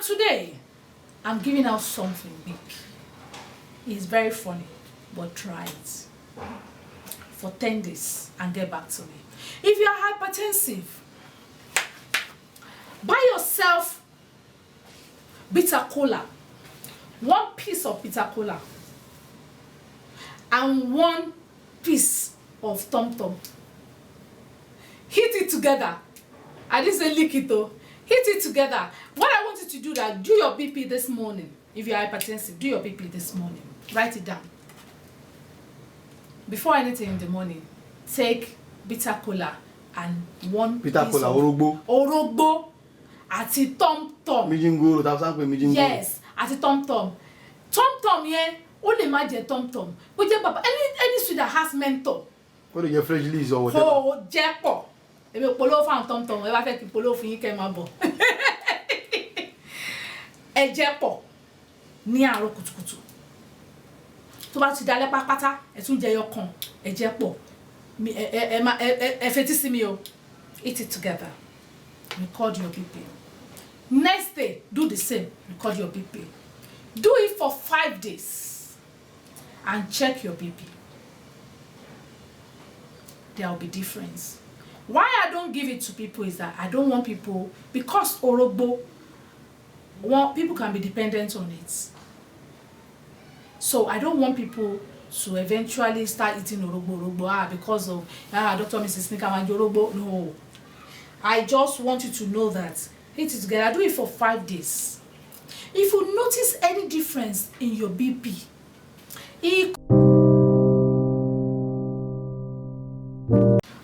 today, I'm giving out something big. It's very funny, but try it for 10 days and get back to me. If you are hypertensive, buy yourself bitter cola, 1 piece of bitter cola, and 1 piece of Tom Tom. Heat it together. I didn't say lick it though. Heat it together. What I want you to do that, do your BP this morning. If you're hypertensive, do your BP this morning. Write it down. Before anything in the morning, take bitter cola and 1 bitter piece cola, of orogbo àti Tom Tom. Mijingoro, mijingoro. Yes, àti Tom Tom. Tom Tom here, ó lè má jẹ́ Tom Tom. Ó jẹ́ baba, any sweet that has menthol. Ó lè jẹ́ fresh leaves or whatever. Kó jẹ́ pọ̀. Èmi polówó fún Tom Tom, ẹ bá fẹ́ kí polówó fún yín kẹ́ máa bọ̀. Ẹ jẹ́ pọ̀ ní àárọ̀ kùtùkùtù. Tó bá ti dalẹ́ pápátá, ẹ tún jẹ yọkan, ẹ jẹ́ pọ̀. Ẹ fetí sí mi o. Eat it together. Record your BP. Next day, do the same. Record your BP. Do it for 5 days and check your BP. There will be difference. Why I don't give it to people is that I don't want people, because orogbo, people can be dependent on it. So I don't want people to eventually start eating orogbo because of Dr. Mrs. Snickerman orogbo. No. I just want you to know that eat it together. Do it for 5 days. If you notice any difference in your BP,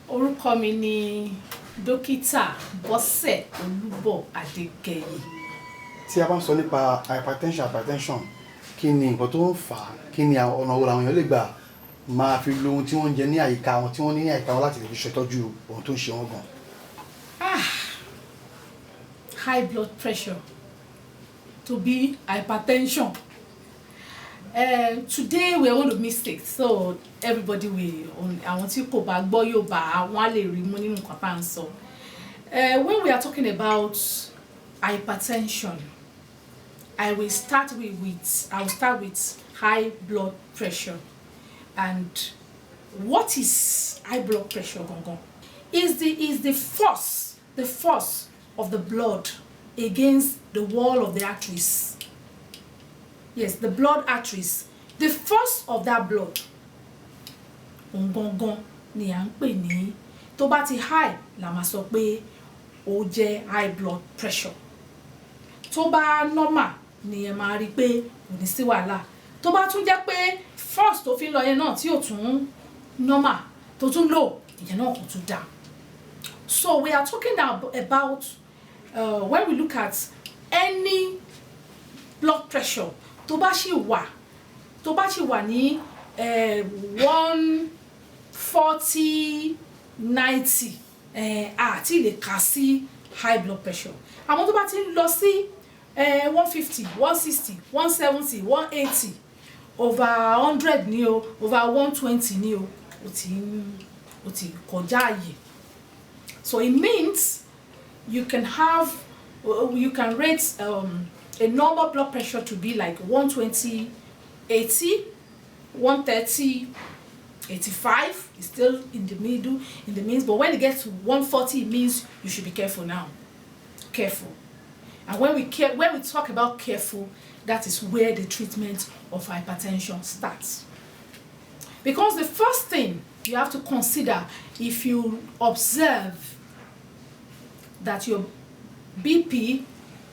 orúkọ mi ni Dókítà Bose Olubo Adegeye. Tí a bá ń sọ nípa hypertension, kí ni nǹkan tó ń fà á? Kí ni ọ̀nà wo làwọn èèyàn lè gbà máa fi lo ohun tí wọ́n ń jẹ ní àyíká wọn, tí wọ́n ní ní àyíká wọn láti lè fi ṣètọ́jú ohun tó ń ṣe wọ́n gan? High blood pressure to be hypertension. Today we are going to mistake, so everybody will. Àwọn tí kò bá gbọ́ Yorùbá wọ́n á lè rí mú nínú nǹkan tá à ń sọ. When we are talking about hypertension, I will start with high blood pressure. And what is high blood pressure, gongon? Is the force of the blood against the wall of the arteries. Yes, the blood arteries. The force of that blood. Gongon ni à ń pè ní, tó bá ti high la máa sọ pé ó jẹ́ high blood pressure. Tó bá normal ni ẹ máa rí pé kò ní sí wàhálà. Tó bá tún jẹ́ pé force tó fi lọ yẹn náà tí ò tún normal, tó tún low, ìyẹn náà kò tún dá. So we are talking about when we look at any blood pressure, tó bá ṣì wà ní 140/90, àti lè kà sí high blood pressure. Àmọ́ tó bá ti ń lọ sí 150, 160, 170, 180 over 100 ni o, over 120 ni o, ó ti kọjá àyè. So it means you can rate a normal blood pressure to be like 120/80, 130/85 is still in the means, but when it gets to 140, it means you should be careful now. Careful. And when we talk about careful, that is where the treatment of hypertension starts. Because the first thing you have to consider, if you observe that your BP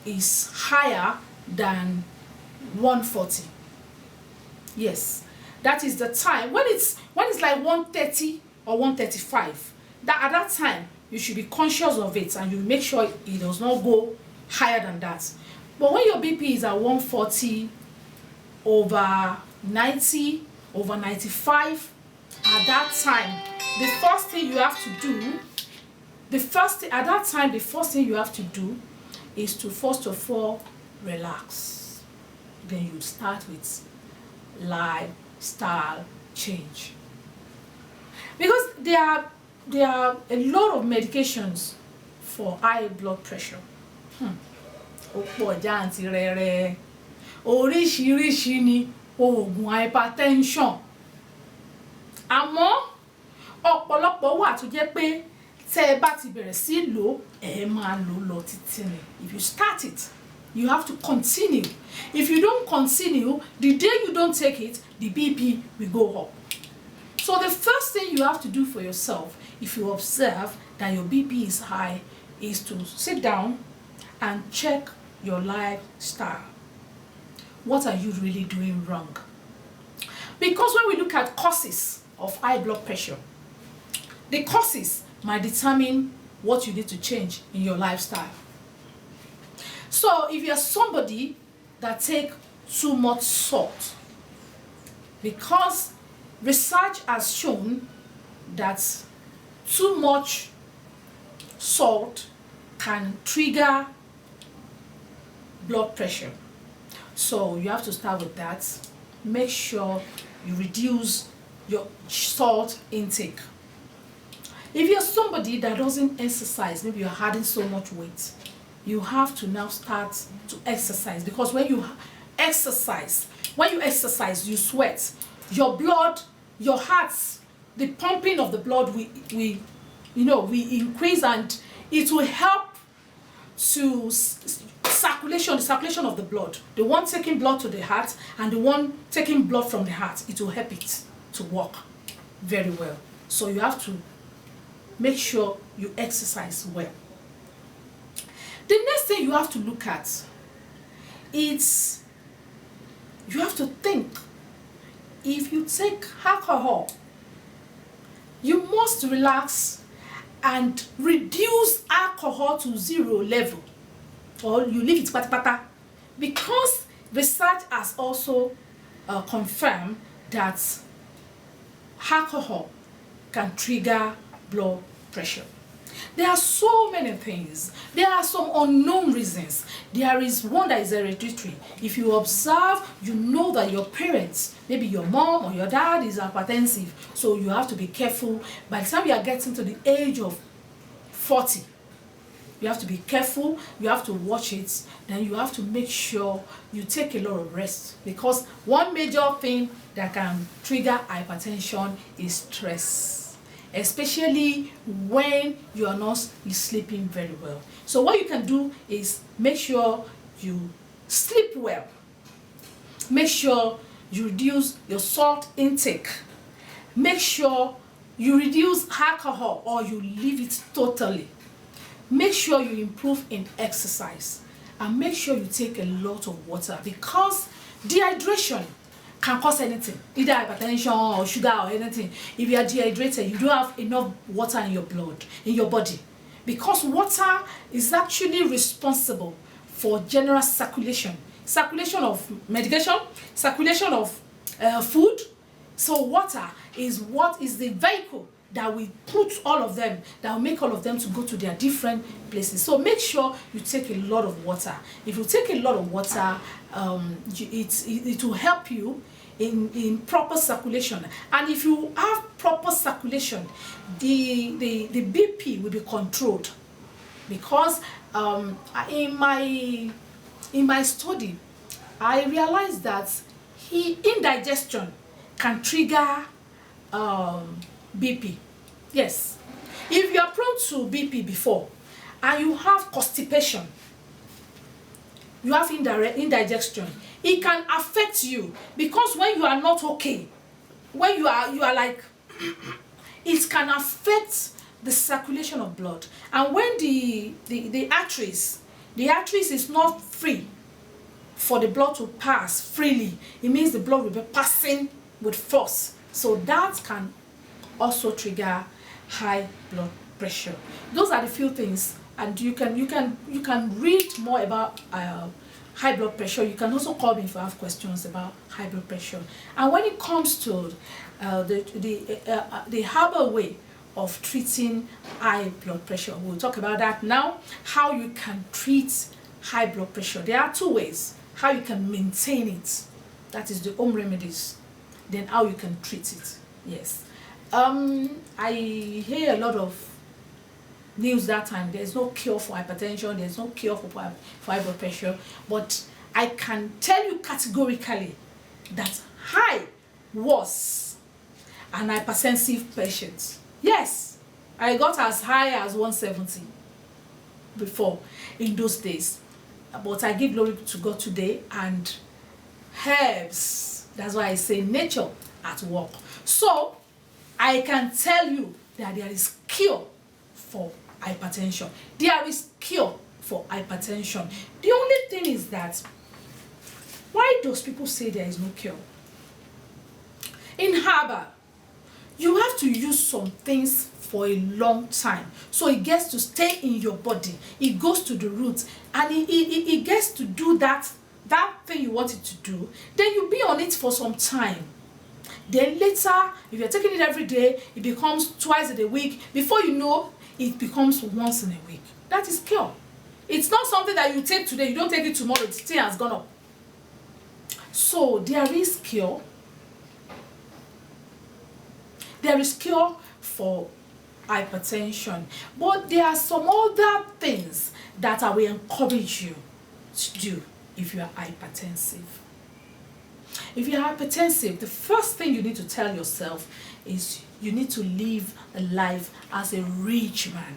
is higher than 140, yes, that is the time when it's like 130 or 135. At that time you should be conscious of it and you make sure it does not go higher than that. But when your BP is at 140/90, over 95, at that time the first thing you have to do is to first of all relax. Then you start with lifestyle change, because there are a lot of medications for high blood pressure. ó pọ̀ jàǹtìrẹrẹ. Oríṣiríṣi ni oògùn hypertension. Àmọ́ ọ̀pọ̀lọpọ̀ wà tó jẹ́ pé tẹ́ ẹ bá ti bẹ̀rẹ̀ sí lò ẹ máa lò lọ títí ni. If you start it, you have to continue. If you don't continue, the day you don't take it, the BP will go up. So the first thing you have to do for yourself, if you observe that your BP is high, is to sit down and check your lifestyle. What are you really doing wrong? Because when we look at causes of high blood pressure, the causes might determine what you need to change in your lifestyle. So if you're somebody that take too much salt, because research has shown that too much salt can trigger blood pressure. So you have to start with that. Make sure you reduce your salt intake. If you're somebody that doesn't exercise, maybe you're adding so much weight, you have to now start to exercise, because when you exercise, you sweat, your blood, your heart, the pumping of the blood will increase, and it will help to the circulation of the blood. The one taking blood to the heart and the one taking blood from the heart, it will help it to work very well. So you have to make sure you exercise well. The next thing you have to look at is you have to think, if you take alcohol, you must relax and reduce alcohol to 0 level, or you leave it patapata, because research has also confirmed that alcohol can trigger blood pressure. There are so many things. There are some unknown reasons. There is one that is hereditary. If you observe, you know that your parents, maybe your mom or your dad, is hypertensive. So you have to be careful. By the time you are getting to the age of 40, you have to be careful. You have to watch it. Then you have to make sure you take a lot of rest. Because one major thing that can trigger hypertension is stress, especially when you are not sleeping very well. So what you can do is make sure you sleep well. Make sure you reduce your salt intake. Make sure you reduce alcohol or you leave it totally. Make sure you improve in exercise. And make sure you take a lot of water, because dehydration can cause anything, either hypertension or sugar or anything. If you are dehydrated, you don't have enough water in your blood, in your body, because water is actually responsible for general circulation of medication, circulation of food. So water is what is the vehicle that will put all of them, that will make all of them to go to their different places. So make sure you take a lot of water. If you take a lot of water, it will help you in proper circulation. And if you have proper circulation, the BP will be controlled. Because in my study, I realized that indigestion can trigger BP. Yes. If you are prone to BP before and you have constipation, you have indigestion, it can affect you, because when you are not okay, when you are like, it can affect the circulation of blood. And when the arteries is not free for the blood to pass freely, it means the blood will be passing with force. So that can also trigger high blood pressure. Those are the few things, and you can read more about high blood pressure. You can also call me if you have questions about high blood pressure. And when it comes to the herbal way of treating high blood pressure, we'll talk about that now. How you can treat high blood pressure. There are 2 ways how you can maintain it. That is the home remedies. Then how you can treat it. Yes. I hear a lot of news that time. There's no cure for hypertension. There's no cure for high blood pressure. But I can tell you categorically that I was an hypersensitive patient. Yes, I got as high as 170 before in those days. But I give glory to God today, and herbs, that's why I say nature at work. So I can tell you that there is cure for hypertension. There is cure for hypertension. The only thing is that, why does people say there is no cure? In herbal, you have to use some things for a long time, so it gets to stay in your body. It goes to the roots, and it gets to do that thing you want it to do. Then you be on it for some time. Then later, if you're taking it every day, it becomes twice in a week. Before you know, it becomes once in a week. That is cure. It's not something that you take today, you don't take it tomorrow, it still has gone up. So there is cure. There is cure for hypertension, but there are some other things that I will encourage you to do if you are hypertensive. If you are hypertensive, the first thing you need to tell yourself is you need to live a life as a rich man.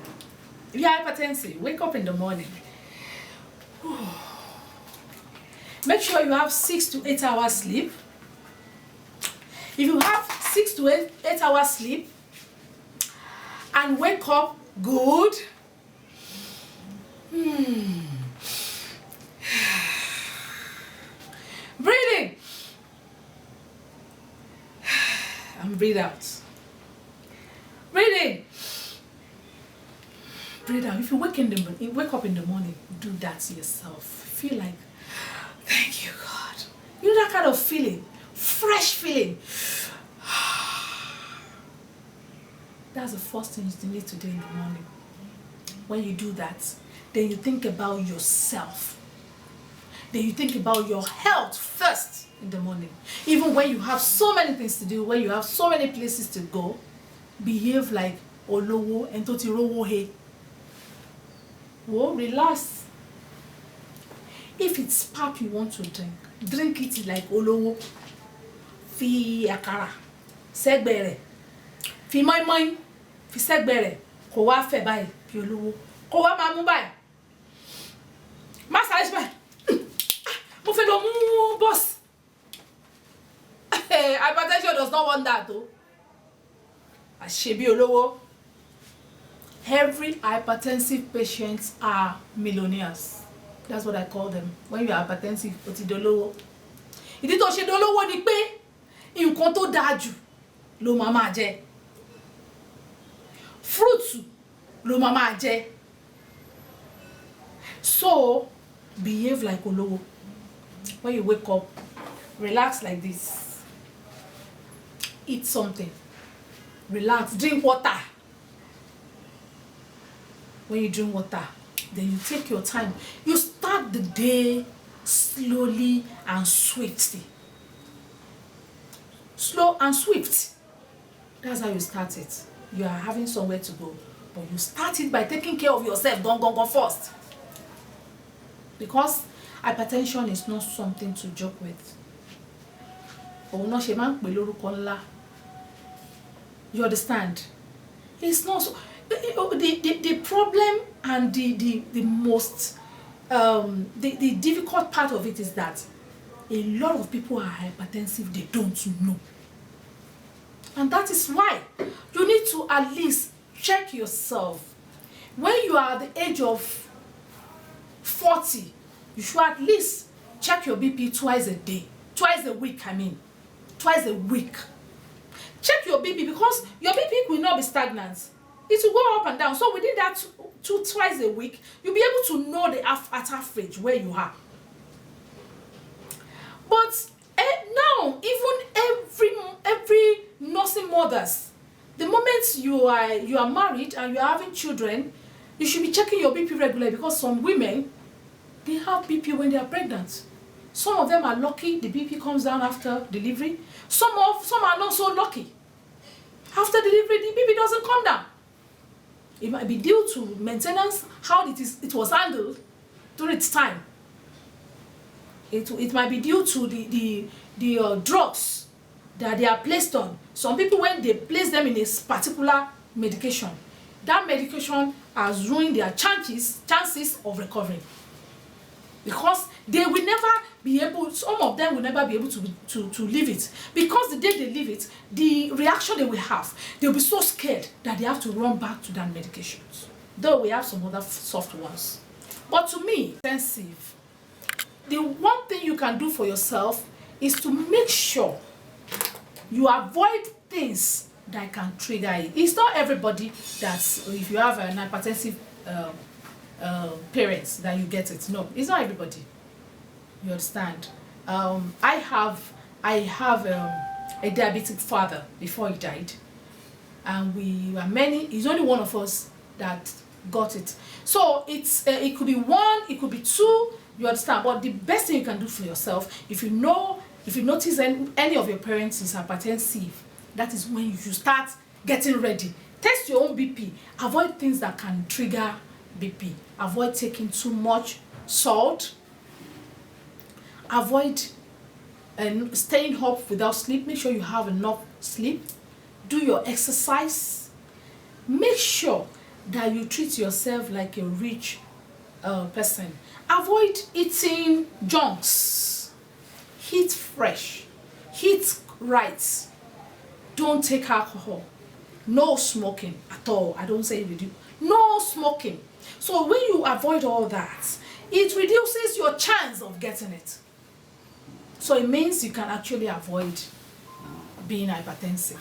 If you are hypertensive, wake up in the morning. Make sure you have 6 to 8 hours sleep. If you have 6 to 8 hours sleep and wake up good, breathing, and breathe out. Breathing, breathe out. If you wake up in the morning, do that to yourself. Feel like, thank you, God. You know that kind of feeling, fresh feeling. That's the first thing you need to do in the morning. When you do that, then you think about yourself. Then you think about your health first in the morning. Even when you have so many things to do, when you have so many places to go, behave like Olowo and Toti Rowo He. Well, relax. If it's pap you want to drink it like Olowo. Fi akara, segbere, fi moin, fi segbere, kò wá fẹ́ báyìí, fi Olowo, kò wá máa mú báyìí. Má sáré báyìí. Mo fẹ́ lọ mú Bose. Hypertension does not want that though. Àṣebí Olowo. Every hypertensive patients are millionaires. That's what I call them. When you are hypertensive, o ti dolówó. Ìdí tó ṣe dolówó ni pé nǹkan tó dáa jù ló máa jẹ. Fruit ló máa jẹ. So behave like Olowo. When you wake up, relax like this. Eat something. Relax. Drink water. When you drink water, then you take your time. You start the day slowly and swiftly. Slow and swift. That's how you start it. You are having somewhere to go, but you start it by taking care of yourself. Go first. Because hypertension is not something to joke with. You understand? It's not so. The problem and the most the difficult part of it is that a lot of people are hypertensive, they don't know. And that is why you need to at least check yourself. When you are at the age of 40, you should at least check your BP twice a day. Twice a week, I mean. Twice a week. Check your BP, because your BP will not be stagnant. It will go up and down. So within that twice a week, you'll be able to know at average where you are. But now, even every nursing mothers, the moment you are married and you are having children, you should be checking your BP regularly, because some women, they have BP when they are pregnant. Some of them are lucky, the BP comes down after delivery. Some are not so lucky. After delivery, the BP doesn't come down. It might be due to maintenance, how it was handled during its time. It might be due to the drugs that they are placed on. Some people, when they place them in a particular medication, that medication has ruined their chances of recovering, because they will never be able, some of them will never be able to leave it, because the day they leave it, the reaction they will have, they'll be so scared that they have to run back to that medications, though we have some other soft ones. But to me, expensive. The one thing you can do for yourself is to make sure you avoid things that can trigger it. It's not everybody that's, if you have an hypertensive parents, that you get it. No, it's not everybody. You understand? I have a diabetic father before he died, and we were many. It's only one of us that got it. So it could be one, it could be two. You understand? But the best thing you can do for yourself, if you notice any of your parents is hypertensive, that is when you should start getting ready. Test your own BP. Avoid things that can trigger BP. Avoid taking too much salt. Avoid staying up without sleep. Make sure you have enough sleep. Do your exercise. Make sure that you treat yourself like a rich person. Avoid eating junks. Eat fresh. Eat right. Don't take alcohol. No smoking at all. I don't say it with you. No smoking. So when you avoid all that, it reduces your chance of getting it. So it means you can actually avoid being hypertensive.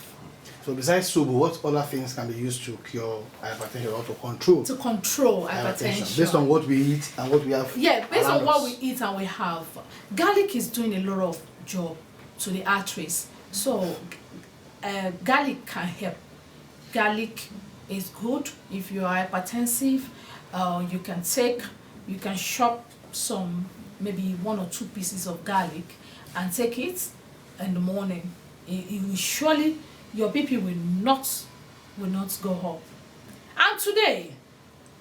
So besides Sobo, what other things can be used to cure hypertension or to control? To control hypertension. Based on what we eat and what we have. Yeah, based on what we eat and we have. Garlic is doing a lot of job to the arteries. So garlic can help. Garlic is good if you are hypertensive. You can chop some, maybe 1 or 2 pieces of garlic and take it in the morning. It will surely, your BP will not go up. And today,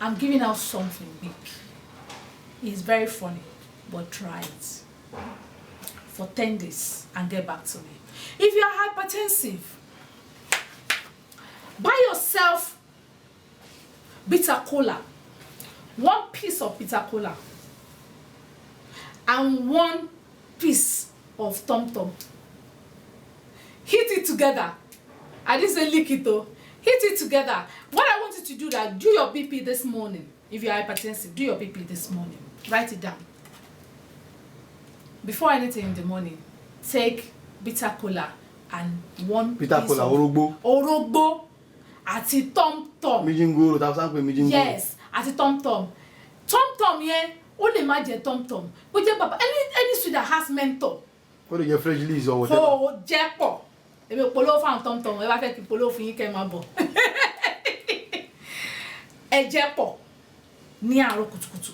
I'm giving out something big. It's very funny, but try it for 10 days and get back to me. If you are hypertensive, buy yourself bitter cola, 1 piece of bitter cola, and 1 piece of tom-tom. Heat it together. I didn't say lick it though. Heat it together. What I want you to do, that do your BP this morning. If you're hypertensive, do your BP this morning. Write it down. Before anything in the morning, take bitter cola and 1 bitter piece cola, of orogbo àti tom-tom. Mijingoro, that's what mijingoro. Yes, àti tom-tom. Tom-tom yẹn, ó lè má jẹ́ tom-tom. Ó jẹ́ baba, any sweet that has menthol. What do you fresh leaves or whatever? Kó jẹ́ pọ̀. Èmi polówó fún tom-tom, ẹ bá fẹ́ kí polówó fún yín kẹ́ máa bọ̀. Ẹ jẹ́ pọ̀ ní àárọ̀ kùtùkùtù.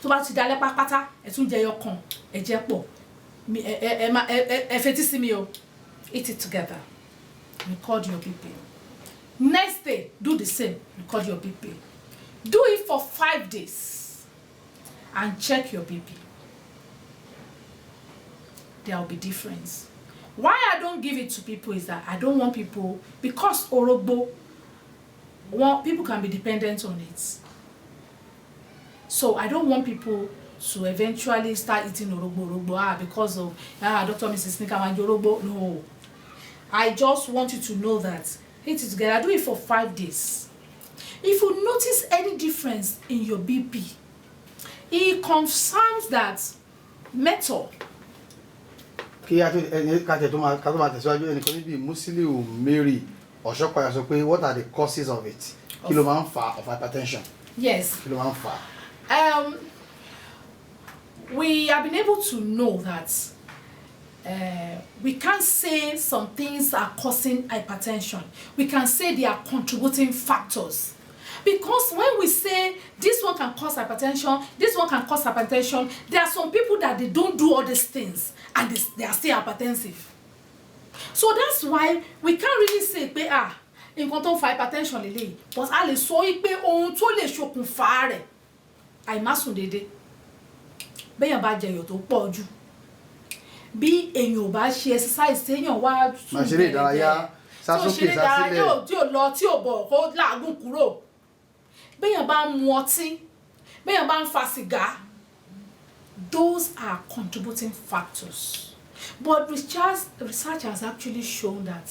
Tó bá ti dalẹ́ pátápátá, ẹ tún jẹ ẹyọkan, ẹ jẹ́ pọ̀. Ẹ fetí sí mi o. Eat it together. Record your BP. Next day, do the same. Record your BP. Do it for 5 days and check your BP. There will be difference. Why I don't give it to people is that I don't want people, because orogbo, people can be dependent on it. So I don't want people to eventually start eating orogbo because of Dr. Mrs. Nikamanjo orogbo. No. I just want you to know that eat it together. Do it for 5 days. If you notice any difference in your BP, it confirms that metal. Kí a tó máa tẹ̀síwájú ẹnìkan níbi Musiliu Mary Ọ̀ṣọ́pàá sọ pé what are the causes of it? Kí ló máa ń fà of hypertension? Yes. Kí ló máa ń fà? We have been able to know that we can't say some things are causing hypertension. We can say they are contributing factors. Because when we say this one can cause hypertension, this one can cause hypertension, there are some people that they don't do all these things and they are still hypertensive. So that's why we can't really say, nǹkan tó ń fa hypertension lélẹ́yìí but a lè sọ pé ohun tó lè ṣokùnfà rẹ̀ àìmásùn déédéé béèyàn bá jẹ iyọ̀ tó pọ̀ jù bí èèyàn ò bá ṣe exercise téèyàn wá máa ṣeré ìdárayá sásókè sásílẹ̀ tí ò lọ tí ò bọ̀ kó láàgùn kúrò béèyàn bá ń mu ọtí béèyàn bá ń fa sìgá those are contributing factors but research has actually shown that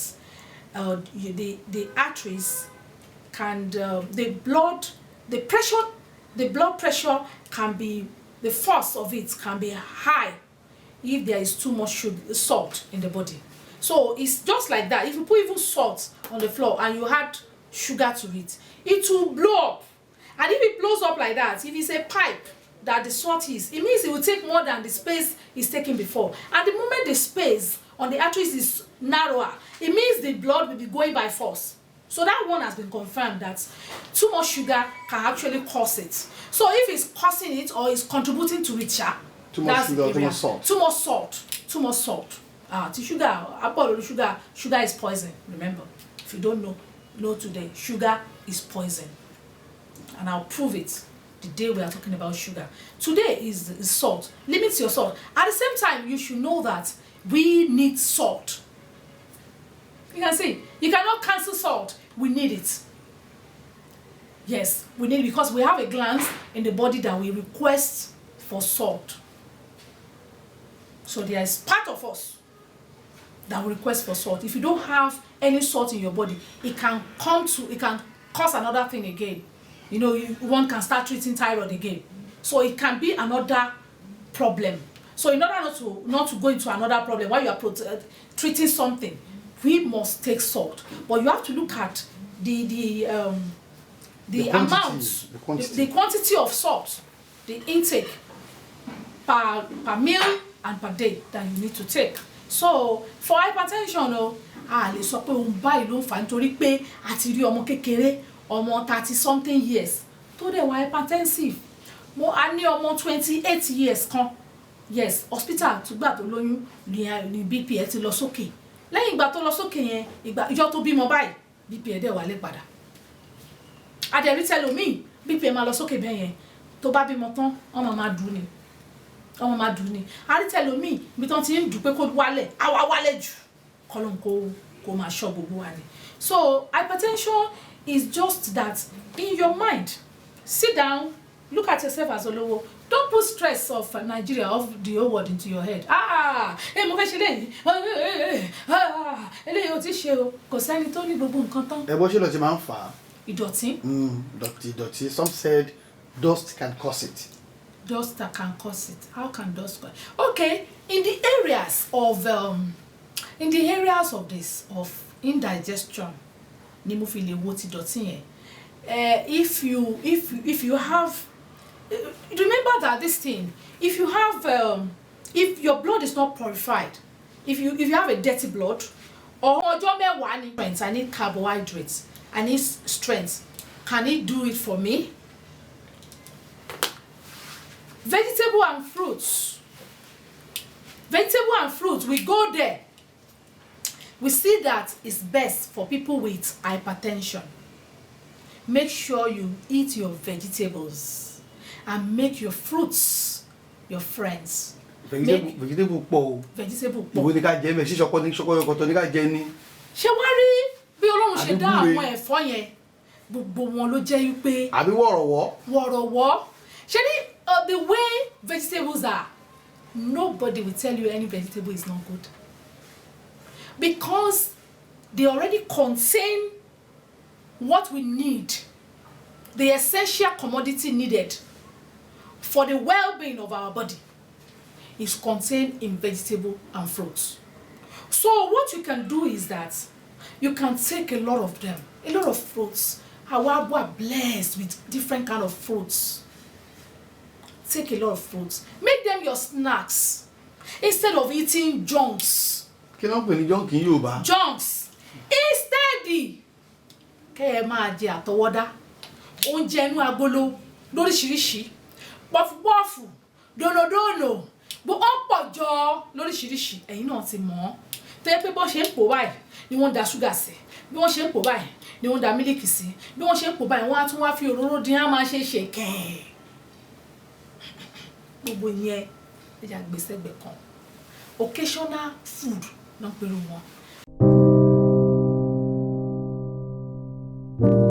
the arteries can the blood pressure can be the force of it can be high if there is too much salt in the body. So it's just like that. If you put even salt on the floor and you add sugar to it, it will blow up. And if it blows up like that, if it's a pipe that the salt is, it means it will take more than the space it's taking before. And the moment the space on the arteries is narrower, it means the blood will be going by force. So that one has been confirmed that too much sugar can actually cause it. So if it's causing it or is contributing to it, too much sugar, too much salt. Too much salt. Sugar is poison. Remember, if you don't know today, sugar is poison. And I'll prove it the day we are talking about sugar. Today is salt. Limit your salt. At the same time, you should know that we need salt. You can see, you cannot cancel salt. We need it. Yes, we need it because we have a gland in the body that we request for salt. So there is part of us that will request for salt. If you don't have any salt in your body, it can cause another thing again. You know, one can start treating thyroid again. So it can be another problem. So in order not to go into another problem while you are treating something, we must take salt. But you have to look at the amount, the quantity of salt, the intake per meal and per day that you need to take. So for hypertension, lè sọ pé òun báyìí ló ń fà nítorí pé àti rí ọmọ kékeré ọmọ 30 something years tó dẹ̀ wá hypertensive. A ní ọmọ 28 years kan. Yes, hospital tùgbà tó lóyún ní BP ẹ̀ ti lọ sókè. Lẹ́yìn ìgbà tó lọ sókè yẹn, ìjọ tó bímọ báyìí, BP ẹ̀ dẹ̀ wálé padà. Adẹ̀rí tẹlòmíì, BP ẹ̀ máa lọ sókè bẹ́ẹ̀ yẹn, tó bá bímọ tán, ọmọ máa dùn ni. Àrí tẹlòmíì, bí tán ti ń dùn pé kó wálẹ̀, á wá wálẹ̀ jù. Kọ́lọ́n kó máa ṣọ́ gbogbo wa ni. So hypertension is just that in your mind. Sit down, look at yourself as Olowo. Don't put stress of Nigeria, of the whole world into your head. Mo fẹ́ ṣe léyìí. Eléyìí ò ti ṣe o. Kò sẹ́ni tó ní gbogbo nǹkan tán. Bó ṣe lọ ti máa ń fà á. Ìdọ̀tí. Ìdọ̀tí. Some said dust can cause it. Dust that can cause it. How can dust cause it? Okay, in the areas of this of indigestion, ni mo fi lè wo ti dọ̀tí yẹn. If you have remember that this thing, if you have if your blood is not purified, if you have a dirty blood, or ọjọ́ mẹ́wàá ni strength, I need carbohydrates, I need strength. Can it do it for me? Vegetable and fruits, we go there. We see that it's best for people with hypertension. Make sure you eat your vegetables and make your fruits your friends. Vegetable pọ̀. Vegetable pọ̀. Ìwé ni ká jẹ bẹ́ẹ̀ sí ṣọkọ ní ká jẹ ní. Ṣé wá rí bí Ọlọ́run ṣe dá àwọn ẹ̀fọ́ yẹn gbogbo wọn ló jẹ́ wípé. Àbí wọ̀rọ̀wọ́. Ṣé ní the way vegetables are, nobody will tell you any vegetable is not good. Because they already contain what we need, the essential commodity needed for the well-being of our body is contained in vegetable and fruits. So what you can do is that you can take a lot of them, a lot of fruits. How we are blessed with different kind of fruits. Take a lot of fruits. Make them your snacks instead of eating junks. Kí ló ń pè ní junk in Yorùbá? Junks. Instead, kẹ́ ẹ máa jẹ àtọwọ́dá, oúnjẹ inú agolo lóríṣiríṣi, pọfupọ́ọ̀fù, dònòdònò, bó ó pọ̀ jọ lóríṣiríṣi, ẹ̀yin náà ti mọ̀. Tó yẹ pé bó ṣe ń pò báyìí ni wọ́n da ṣúgà sí, bí wọ́n ṣe ń pò báyìí ni wọ́n da mílíkì sí bí wọ́n ṣe ń pò báyìí wọ́n á tún wá fi òróró dín á máa ṣe ṣèkẹ́ gbogbo yẹn ẹja gbèsè gbẹ kan occasional food náà pẹ̀lú wọn